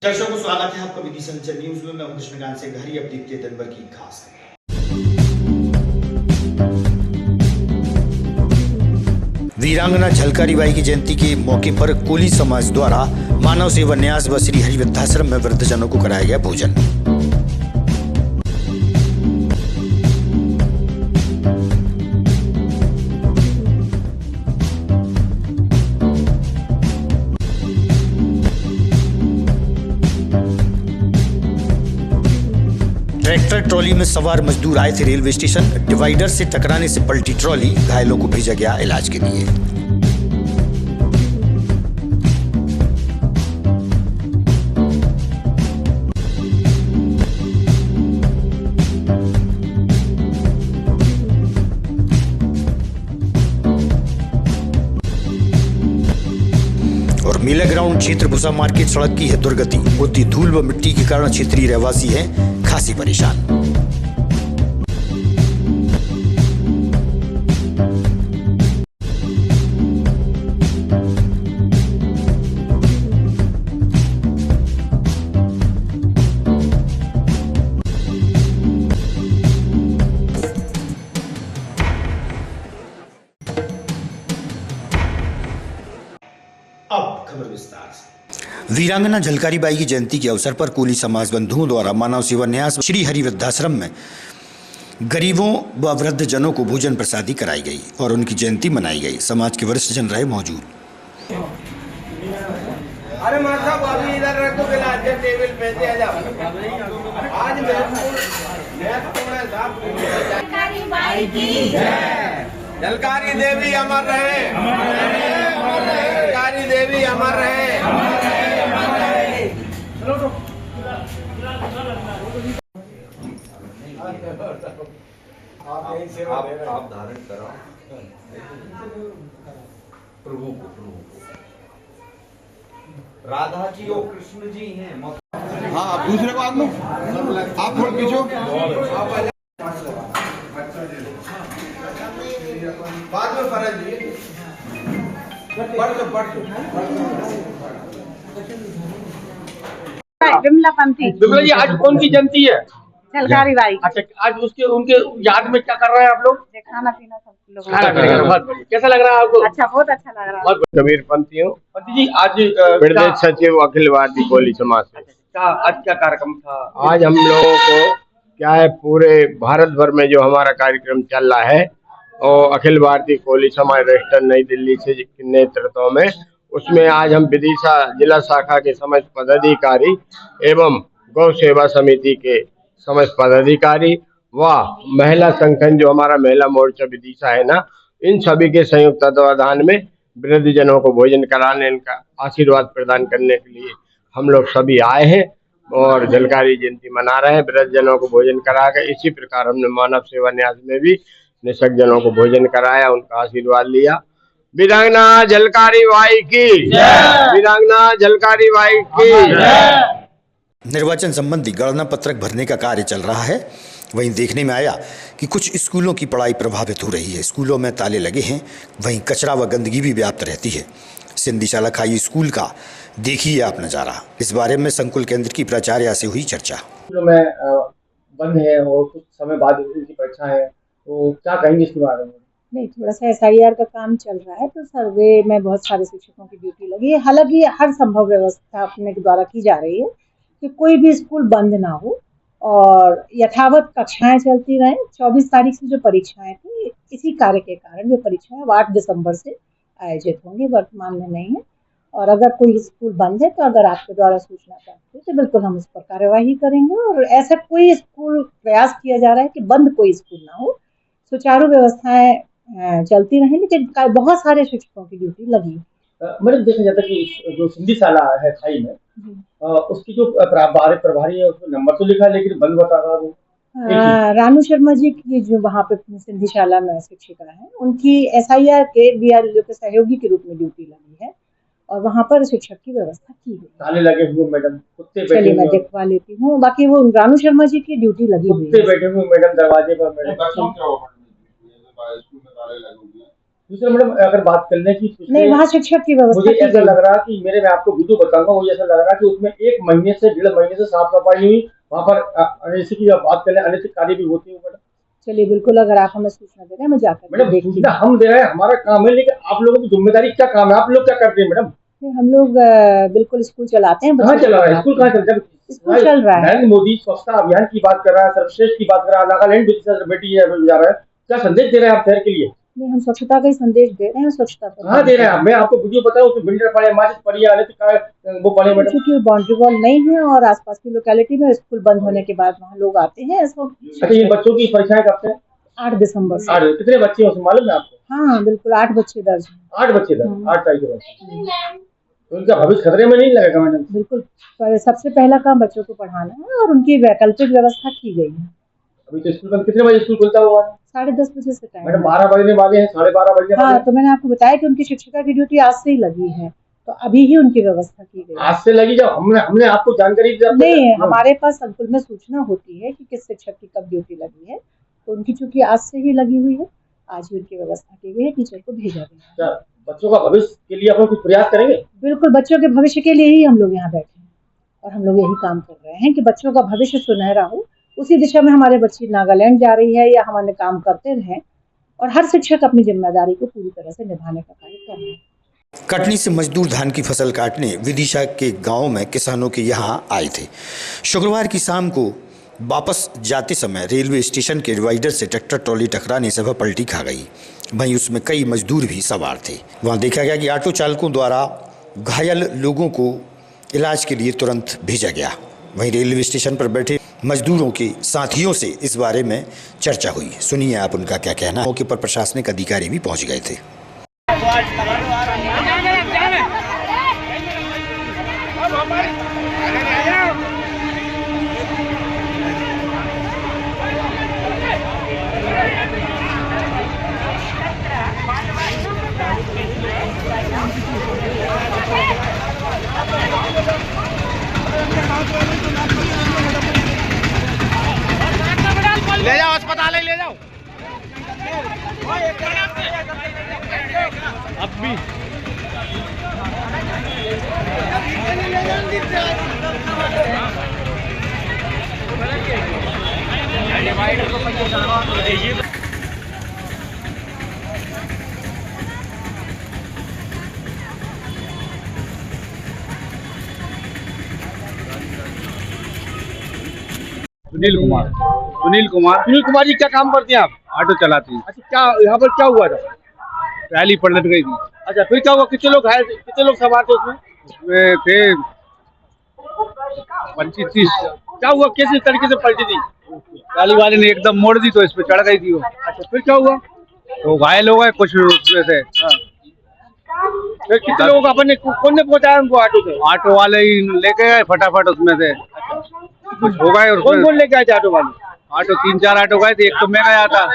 दर्शकों को स्वागत है आपका विधि संचर न्यूज में। मैं हूं कृष्णकांत से घरी। अब देखते हैं दिन भर की खास वीरांगना झलकारी बाई की जयंती के मौके पर कोली समाज द्वारा मानव सेवा न्यास व श्री हरि वृद्धाश्रम में वृद्धजनों को कराया गया भोजन। ट्रैक्टर ट्रॉली में सवार मजदूर आए थे रेलवे स्टेशन। डिवाइडर से टकराने से पलटी ट्रॉली, घायलों को भेजा गया इलाज के लिए। और मेला ग्राउंड क्षेत्र भूसा मार्केट सड़क की है दुर्गति। होती धूल व मिट्टी के कारण क्षेत्रीय रहवासी हैं खासी परेशान। अब खबर विस्तार से। वीरांगना झलकारी बाई की जयंती के अवसर पर कोली समाज बंधुओं द्वारा मानव सेवा न्यास श्री हरि वृद्धाश्रम में गरीबों व वृद्ध जनों को भोजन प्रसादी कराई गई और उनकी जयंती मनाई गई। समाज के वरिष्ठ जन रहे मौजूद। अरे माता बाबी इधर रख दो गिलास टेबल पे दे जा। आज झलकारी बाई की जय। झलकारी देवी अमर रहे, झलकारी देवी अमर रहे। आप धारण करो प्रभु को। राधा जी और कृष्ण जी हैं। हाँ, आप दूसरे को आप लो, आप थोड़ा पीछे बाद में फरज जी विमला जी, आज कौन सी जयंती है? झलकारी बाई। अच्छा, आज उसके उनके याद में क्या कर रहे हैं आप लोग? खाना पीना सब लोग खाना पीना। बहुत बढ़िया। कैसा लग रहा है आपको? अच्छा, बहुत अच्छा लग रहा है। कबीर पंथियों पंथी जी, आज प्रदेश सचिव अखिल भारतीय कोली समाज से आज क्या कार्यक्रम था? आज हम लोगों को क्या है, पूरे भारत भर में जो हमारा कार्यक्रम चल रहा है और अखिल भारतीय कोली समाज रजिस्टर नई दिल्ली से नेतृत्व में, उसमें आज हम विदिशा जिला शाखा के समस्त पदाधिकारी एवं गौ सेवा समिति के समस्त पदाधिकारी व महिला संगठन जो हमारा महिला मोर्चा विदिशा है ना, इन सभी के संयुक्त तत्वाधान में वृद्ध जनों को भोजन कराने, इनका आशीर्वाद प्रदान करने के लिए हम लोग सभी आए हैं और झलकारी जयंती मना रहे हैं। वृद्ध जनों को भोजन करा कर इसी प्रकार हमने मानव सेवा न्यास में भी निःशक्त जनों को भोजन कराया, उनका आशीर्वाद लिया। वीरांगना झलकारी बाई की जय। वीरांगना झलकारी बाई की जय। निर्वाचन संबंधी गणना पत्रक भरने का कार्य चल रहा है। वहीं देखने में आया कि कुछ स्कूलों की पढ़ाई प्रभावित हो रही है। स्कूलों में ताले लगे हैं, वहीं कचरा व गंदगी भी व्याप्त रहती है। सिंधी शाला खाई स्कूल का देखिए आप नज़ारा। इस बारे में संकुल केंद्र की प्राचार्य से हुई चर्चा। स्कूलों में बंद है और कुछ समय बाद उनकी परीक्षा है, तो क्या कहेंगे इसके बारे में? नहीं, थोड़ा सा SIR का काम चल रहा है, तो सर्वे में बहुत सारे शिक्षकों की ड्यूटी लगी है। हालांकि हर संभव व्यवस्था अपने द्वारा की जा रही है कि कोई भी स्कूल बंद ना हो और यथावत कक्षाएं चलती रहें। 24 तारीख से जो परीक्षाएं थी, इसी कार्य के कारण ये परीक्षाएं 8 दिसंबर से आयोजित होंगी, वर्तमान में नहीं है। और अगर कोई स्कूल बंद है तो अगर आपके द्वारा सूचना प्राप्त हो तो बिल्कुल हम उस पर कार्यवाही करेंगे। और ऐसा कोई स्कूल प्रयास किया जा रहा है कि बंद कोई स्कूल ना हो, सुचारू व्यवस्थाएं चलती रहें, लेकिन बहुत सारे शिक्षकों की ड्यूटी लगी। मैडम, देखा जाता है कि जो सिंधी शाला है खाई में, उसकी जो प्रभारी है उसमें नंबर तो लिखा है लेकिन बंद बता रहा है। रानू शर्मा जी की जो वहाँ पे सिंधी शाला में शिक्षिका है, उनकी SIR के BRLO के सहयोगी के रूप में ड्यूटी लगी है और वहाँ पर शिक्षक की व्यवस्था की गई। ताले लगे हुए मैडम, कुत्ते बैठे चलिए मैं दिखवा लेती हूँ। बाकी वो रानू शर्मा जी की ड्यूटी लगी हुई है। कुत्ते बैठे हुए मैडम दरवाजे पर मैडम। दूसरा मैडम अगर बात कर लें कि नहीं, वहाँ शिक्षक की व्यवस्था मुझे की ऐसा गई लग रहा कि मैं आपको वीडियो बताऊंगा, मुझे ऐसा लग रहा कि उसमें 1 महीने से 1.5 महीने से साफ सफाई हुई वहाँ पर। जैसे की बात करें अनैतिक कार्य भी होती है मैडम। चलिए बिल्कुल, अगर आप हमें सूचना दे रहे हैं मैं जाकर मैडम देखती सूचना हूँ। हम दे रहे हैं, हमारा काम है, लेकिन आप लोगों की जिम्मेदारी क्या काम है, आप लोग क्या करते हैं मैडम? हम लोग बिल्कुल स्कूल चलाते हैं। कहाँ चला रहा है स्कूल, कहाँ चल रहा है? स्कूल चल रहा है। नरेंद्र मोदी स्वच्छता अभियान की बात कर रहा है, सर्वश्रेष्ठ की बात कर रहा है, नागालैंड बेटी जा रहा है, क्या संदेश दे रहे हैं आप शहर के लिए? नहीं, हम स्वच्छता का ही संदेश दे रहे हैं। स्वच्छता पर कहाँ दे रहे हैं आप? मैं आपको वीडियो बताऊं तो बिल्डर पड़े, माचिस पड़ी है, वो पड़े मैडम। क्योंकि बाउंड्री वॉल नहीं है और आसपास की लोकेलिटी में स्कूल बंद होने के बाद वहाँ लोग आते हैं। अच्छा, ये बच्चों की परीक्षाएं कब से? 8 दिसंबर से। 8 कितने बच्चे हैं मालूम है आपको? हाँ बिल्कुल, 8 बच्चे दर्ज हैं। 8 बच्चे दर्ज, 8 तारीख के बच्चे। तो उनका भविष्य खतरे में नहीं लगेगा मैडम? बिल्कुल, सबसे पहला काम बच्चों को पढ़ाना है और उनकी वैकल्पिक व्यवस्था की गई है। अभी तो स्कूल कितने बजे स्कूल खुलता होगा? 10:30 बजे से टाइम। मैडम 12 बजने वाले हैं, 12:30 बजने वाले हाँ, हैं। तो मैंने आपको बताया कि उनकी शिक्षिका की ड्यूटी आज से ही लगी है, तो अभी ही उनकी व्यवस्था की गई। आज से लगी? जब हमने आपको जानकारी दी नहीं, हमारे पास संकुल में सूचना होती है कि किस शिक्षक की कब ड्यूटी लगी है, तो उनकी चूंकि आज से ही लगी हुई है, आज ही उनकी व्यवस्था की गई है, टीचर को भेजा गया है। बच्चों का भविष्य के लिए आप कुछ प्रयास करेंगे? बिल्कुल, बच्चों के भविष्य के लिए ही हम लोग यहाँ बैठे हैं और हम लोग यही काम कर रहे हैं कि बच्चों का भविष्य सुनहरा हो। उसी दिशा में हमारे बच्चे नागालैंड जा रही है या हमारे काम करते रहें और हर शिक्षक अपनी जिम्मेदारी को पूरी तरह से निभाने का कार्य कर रहे हैं। कटनी से मजदूर धान की फसल काटने विदिशा के गांव में किसानों के यहां आए थे। शुक्रवार की शाम को वापस जाते समय रेलवे स्टेशन के डिवाइडर से ट्रैक्टर ट्रॉली टकराने से वह पलटी खा गई। वहीं उसमें कई मजदूर भी सवार थे। वहां देखा गया कि ऑटो चालकों द्वारा घायल लोगों को इलाज के लिए तुरंत भेजा गया। वहीं रेलवे स्टेशन पर बैठे मजदूरों के साथियों से इस बारे में चर्चा हुई। सुनिए आप उनका क्या कहना है। मौके पर प्रशासनिक अधिकारी भी पहुंच गए थे। ले जाओ अस्पताल ले जाओ। अब भी सुनील कुमार जी क्या काम करते हैं आप? ऑटो चलाती है। अच्छा, क्या यहाँ पर क्या हुआ था? रैली पलट गई थी। अच्छा, फिर क्या हुआ? कितने लोग घायल थे, कितने लोग सवार थे उसमें? उसमें थे 25-30। क्या हुआ, कैसे तरीके से पलटी थी? रैली वाले ने एकदम मोड़ दी तो इस पे चढ़ गई थी वो। अच्छा, फिर क्या हुआ? तो घायल हो गए कुछ उसमें से। फिर कितने लोगों को अपने कौन ने पहुंचाया उनको ऑटो से? ऑटो वाले ही लेके गए फटाफट उसमें से। कुछ हो गए। कौन कौन लेके आए थे ऑटो वाले? ऑटो 3-4 ऑटो गए थे, एक तो मैं गया था।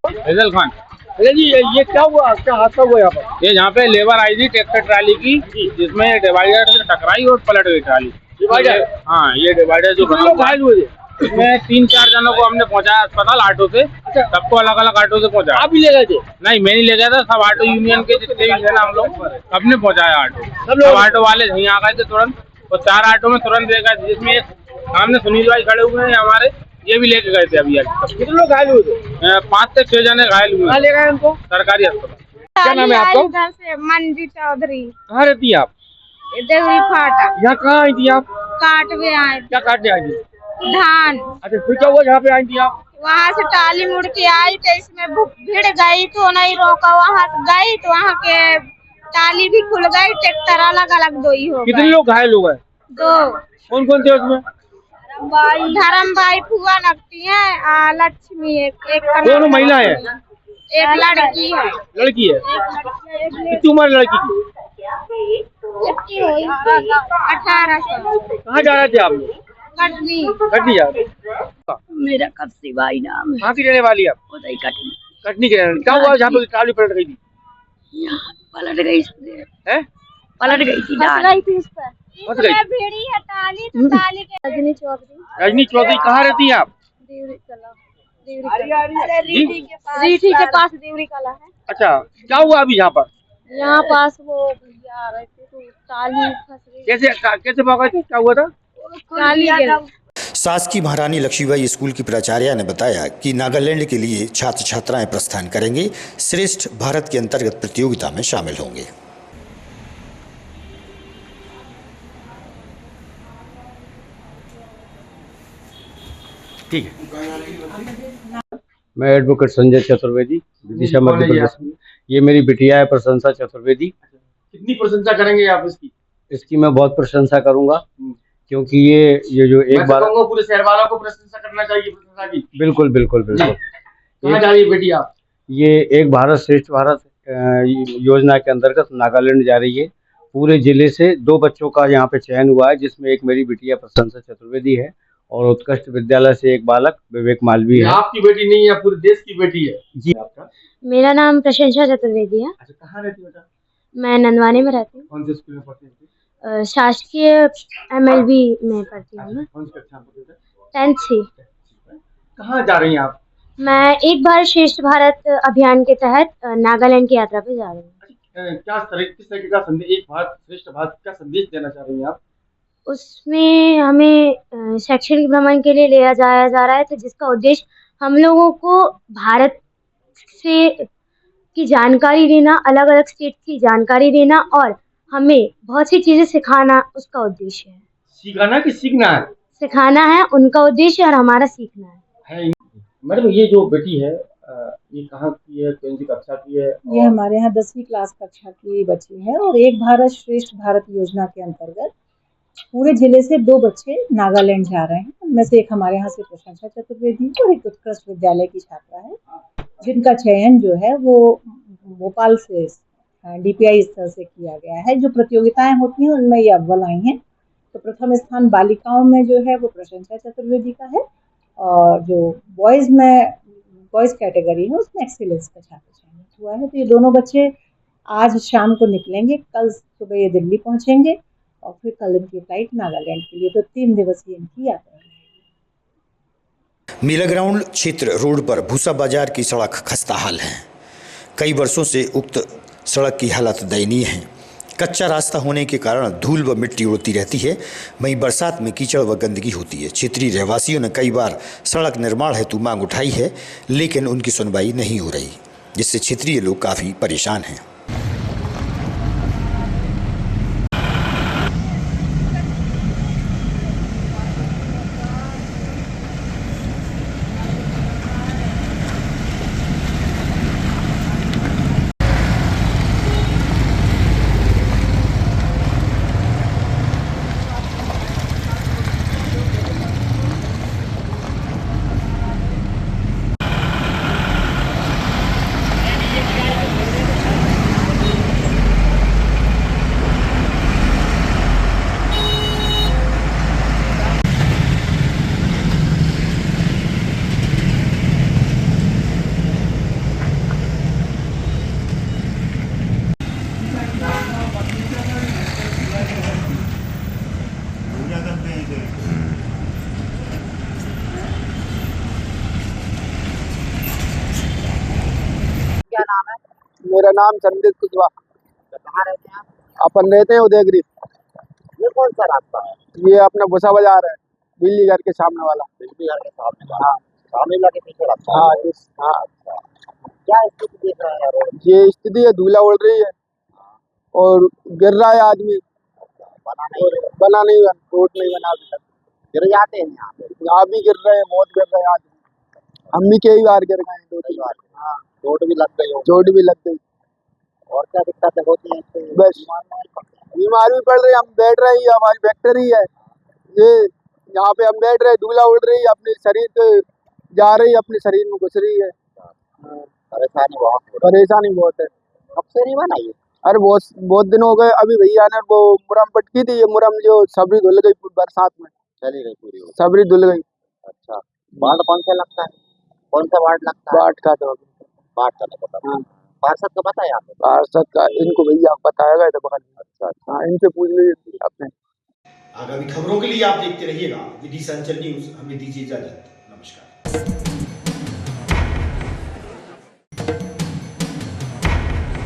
फैजल खान। अरे जी, ये क्या हुआ, क्या हादसा हुआ यहाँ पर? ये यहाँ पे लेबर आई थी ट्रैक्टर ट्राली की, जिसमें डिवाइडर से टकराई और पलट गई ट्राली। डिवाइडर? हाँ, ये डिवाइडर जो कितने लोग घायल हुए थे? इसमें 3-4 जनों को हमने पहुंचाया अस्पताल ऑटो से। सबको अलग अलग ऑटो से पहुंचाया। आप भी ले गए थे? नहीं, मैं नहीं ले गया था। सब ऑटो यूनियन के जितने भी थे ना हम लोग सबने पहुंचाया ऑटो। सब लोग? ऑटो वाले यहीं आ गए थे तुरंत, और 4 ऑटो में तुरंत ले गए, जिसमें एक सामने सुनील भाई खड़े हुए हैं हमारे, ये भी लेके गए थे अभी। कितने लोग घायल हुए थे? 5 से 6 जने घायल हुए। कहाँ ले गए उनको? सरकारी अस्पताल। क्या नाम है आपको? इधर से मंजू चौधरी। कहाँ रहती है आप? देवी फाटक। यहाँ कहाँ आई थी आप? काट भी आए क्या काटने आई थी? धान। अच्छा, फिर क्या हुआ यहाँ पे आई थी आप? वहाँ से टाली मुड़ के आई तो इसमें भिड़ गई तो नहीं रोका, वहाँ से गई तो वहाँ के टाली भी खुल गई, ट्रैक्टर अलग अलग दो ही हो कितने गए। लोग घायल हो गए? 2। कौन कौन थे उसमें? धर्मबाई फुआ लगती है, लक्ष्मी एक दोनों महिला है? एक लड़की है। लड़की है? कितनी उम्र लड़की की? 18 कहाँ जा रहे थे आप लोग? कटनी। कटनी जा रहे थे? मेरा कप्सी बाई नाम है। कहाँ की रहने वाली है आप? उदय कटनी। कटनी के रहने वाली। क्या हुआ जहाँ पे ट्राली पलट गई थी? यहाँ पलट गई है? पलट गई थी फंस गई थी इस पर। फंस गई? इसमें भिड़ी है टाली, तो टाली के रजनी चौधरी। रजनी चौधरी कहाँ रहती है आप? रीठी के पास देवरी कला है। अच्छा, क्या हुआ अभी यहाँ पर? यहाँ पास वो भैया आ रहे थे तो टाली फंस गई। कैसे भागा थे? क्या हुआ था? टाली गिर गई। शासकीय महारानी लक्ष्मीबाई स्कूल की प्राचार्या ने बताया कि नागालैंड के लिए छात्र छात्राएं प्रस्थान करेंगे, श्रेष्ठ भारत के अंतर्गत प्रतियोगिता में शामिल होंगे। ठीक है। मैं एडवोकेट संजय चतुर्वेदी, विदिशा मध्य प्रदेश में। ये मेरी बिटिया है प्रशंसा चतुर्वेदी। कितनी प्रशंसा करेंगे आप इसकी? इसकी मैं बहुत प्रशंसा करूंगा, क्योंकि ये जो एक बार पूरे शहर वालों को प्रशंसा करना चाहिए प्रशंसा की। बिल्कुल बिल्कुल बिल्कुल। कहाँ जा रही है बेटी आप? ये एक भारत श्रेष्ठ भारत योजना के अंतर्गत नागालैंड जा रही है। पूरे जिले से 2 बच्चों का यहाँ पे चयन हुआ है, जिसमें एक मेरी बिटिया प्रशंसा चतुर्वेदी है और उत्कृष्ट विद्यालय से एक बालक विवेक मालवीय है। आपकी बेटी नहीं है, पूरे देश की बेटी है जी। आपका? मेरा नाम प्रशंसा चतुर्वेदी है। अच्छा, कहाँ रहती बेटा? मैं नंदवानी में रहती हूँ। कौन से स्कूल में पढ़ती है? शासकीय MLB में पढ़ती हूँ मैं। कौन सी कक्षा में पढ़ती है? 10th से। कहाँ जा रही हैं आप? मैं एक भारत श्रेष्ठ भारत अभियान के तहत नागालैंड की यात्रा पे जा रही हूँ। किस तरीके का संदेश, एक भारत श्रेष्ठ भारत का संदेश देना चाह रही हैं आप? उसमें हमें शैक्षणिक भ्रमण के लिए ले जाया जा रहा है, तो जिसका उद्देश्य हम लोगों को भारत से की जानकारी देना, अलग अलग स्टेट की जानकारी देना और हमें बहुत सी चीजें सिखाना उसका उद्देश्य है। सिखाना कि सीखना है? सिखाना है उनका उद्देश्य और हमारा सीखना है। मैडम, ये जो बेटी है ये कहाँ की है, कौन सी कक्षा की है? ये हमारे यहाँ 10वीं क्लास कक्षा की बच्ची है और एक भारत श्रेष्ठ भारत योजना के अंतर्गत पूरे जिले से 2 बच्चे नागालैंड जा रहे हैं। उनमें से एक हमारे यहाँ से प्रशंसा चतुर्वेदी और एक उत्कृष्ट विद्यालय की छात्रा है, जिनका चयन जो है वो भोपाल से DPI स्तर से किया गया है। जो प्रतियोगिताएं होती हैं उनमें ये अव्वल आई हैं। तो प्रथम स्थान बालिकाओं में जो है वो प्रशंसा चतुर्वेदी का है और जो बॉयज कैटेगरी है उसमें एक्सीलेंस का छात्र चयनित हुआ है। तो ये दोनों बच्चे आज शाम को निकलेंगे, कल सुबह ये दिल्ली पहुंचेंगे और फिर कल इनकी फ्लाइट नागालैंड के लिए। तो 3 दिवसीय इनकी यात्रा है। मेला ग्राउंड क्षेत्र रोड पर भूसा बाजार की सड़क खस्ता हाल है। कई वर्षों से उक्त सड़क की हालत दयनीय है। कच्चा रास्ता होने के कारण धूल व मिट्टी उड़ती रहती है, वहीं बरसात में कीचड़ व गंदगी होती है। क्षेत्रीय रहवासियों ने कई बार सड़क निर्माण हेतु मांग उठाई है, लेकिन उनकी सुनवाई नहीं हो रही, जिससे क्षेत्रीय लोग काफ़ी परेशान हैं। मेरा नाम संदीप कुशवाहा। कहाँ रहते हैं आप? अपन रहते हैं उदयगिरी। ये कौन सा रास्ता है? ये अपना भूसा बाजार है, बिजली घर के सामने वाला। बिजली घर के सामने? हाँ, रामलीला के पीछे रास्ता। हाँ हाँ। क्या स्थिति देख रहे हैं रोड? ये स्थिति है, धूला उड़ रही है और गिर रहा है आदमी। बना नहीं हुआ, रोड नहीं बना अभी तक। गिर जाते हैं यहाँ भी गिर रहे हैं, बहुत गिर रहे हैं आदमी। हम भी कई बार गिर गए, 2-3 बार। हाँ, चोट भी लग गई हो? चोट भी लग गई। और क्या दिक्कतें होती हैं? बस बीमार भी पड़ रहे, हम बैठ रहे हैं, हमारी फैक्ट्री है ये, यहाँ पे हम बैठ रहे, धूला उड़ रही है, अपने शरीर पे जा रही है, अपने शरीर में घुस रही है। परेशानी बहुत है। कब से नहीं बनाई? अरे बहुत दिन हो गए। अभी भैया ने वो मुरम पटकी थी, ये मुरम जो सबरी धुल गई बरसात में, चली गई पूरी, सबरी धुल गई। अच्छा, वार्ड कौन सा लगता है? कौन सा वार्ड लगता है? बाट का। तो बाट का नहीं पता। पार्षद को पता है आपको? पार्षद का इनको भैया बताया गया था बगल में। अच्छा, हाँ, इनसे पूछ लीजिए आपने। आगामी खबरों के लिए आप देखते रहिएगा विदिशा अंचल न्यूज। हमें दीजिए इजाजत। नमस्कार।